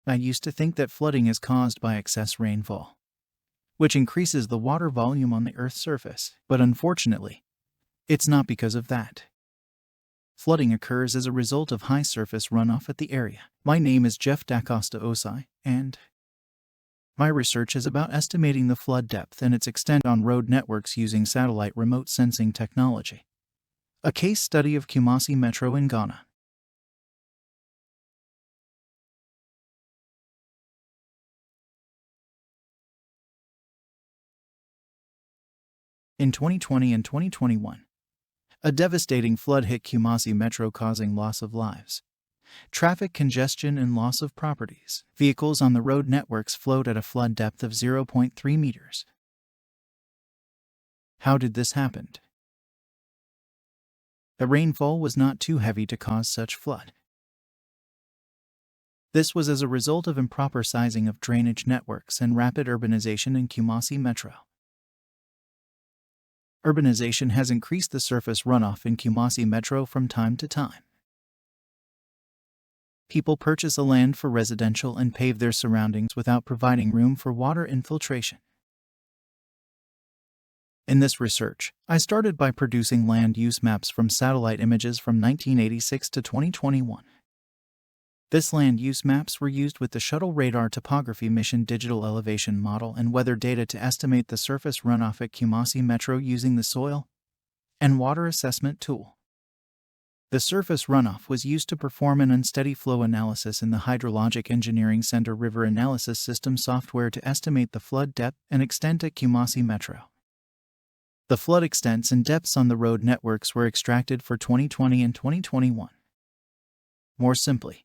I used to think that flooding is caused by excess rainfall, which increases the water volume on the Earth's surface, but unfortunately, it's not because of that. Flooding occurs as a result of high surface runoff at the area. My name is Jeff Dacosta Osai, and my research is about estimating the flood depth and its extent on road networks using satellite remote sensing technology. A case study of Kumasi Metro in Ghana. In 2020 and 2021, a devastating flood hit Kumasi Metro, causing loss of lives, traffic congestion, and loss of properties. Vehicles on the road networks flowed at a flood depth of 0.3 meters. How did this happen? The rainfall was not too heavy to cause such flood. This was as a result of improper sizing of drainage networks and rapid urbanization in Kumasi Metro. Urbanization has increased the surface runoff in Kumasi Metro from time to time. People purchase a land for residential and pave their surroundings without providing room for water infiltration. In this research, I started by producing land use maps from satellite images from 1986 to 2021. This land use maps were used with the Shuttle Radar Topography Mission digital elevation model and weather data to estimate the surface runoff at Kumasi Metro using the Soil and Water Assessment tool. The surface runoff was used to perform an unsteady flow analysis in the Hydrologic Engineering Center River Analysis System software to estimate the flood depth and extent at Kumasi Metro. The flood extents and depths on the road networks were extracted for 2020 and 2021. More simply,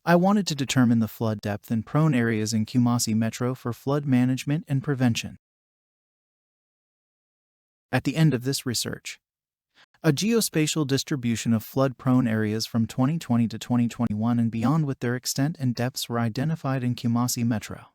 I wanted to determine the flood depth in prone areas in Kumasi Metro for flood management and prevention. At the end of this research, a geospatial distribution of flood-prone areas from 2020 to 2021 and beyond with their extent and depths were identified in Kumasi Metro.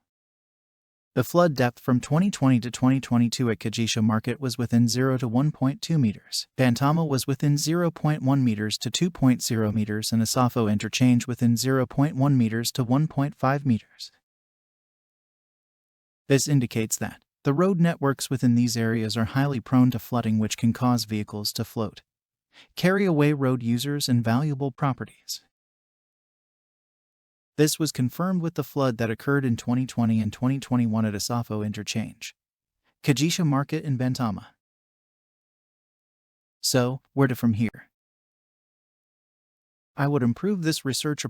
The flood depth from 2020 to 2022 at Kajisha Market was within 0 to 1.2 meters. Bantama was within 0.1 meters to 2.0 meters and Asafo interchange within 0.1 meters to 1.5 meters. This indicates that the road networks within these areas are highly prone to flooding, which can cause vehicles to float, carry away road users and valuable properties. This was confirmed with the flood that occurred in 2020 and 2021 at Asafo Interchange, Kajisha Market in Bantama. So, where to from here? I would improve this research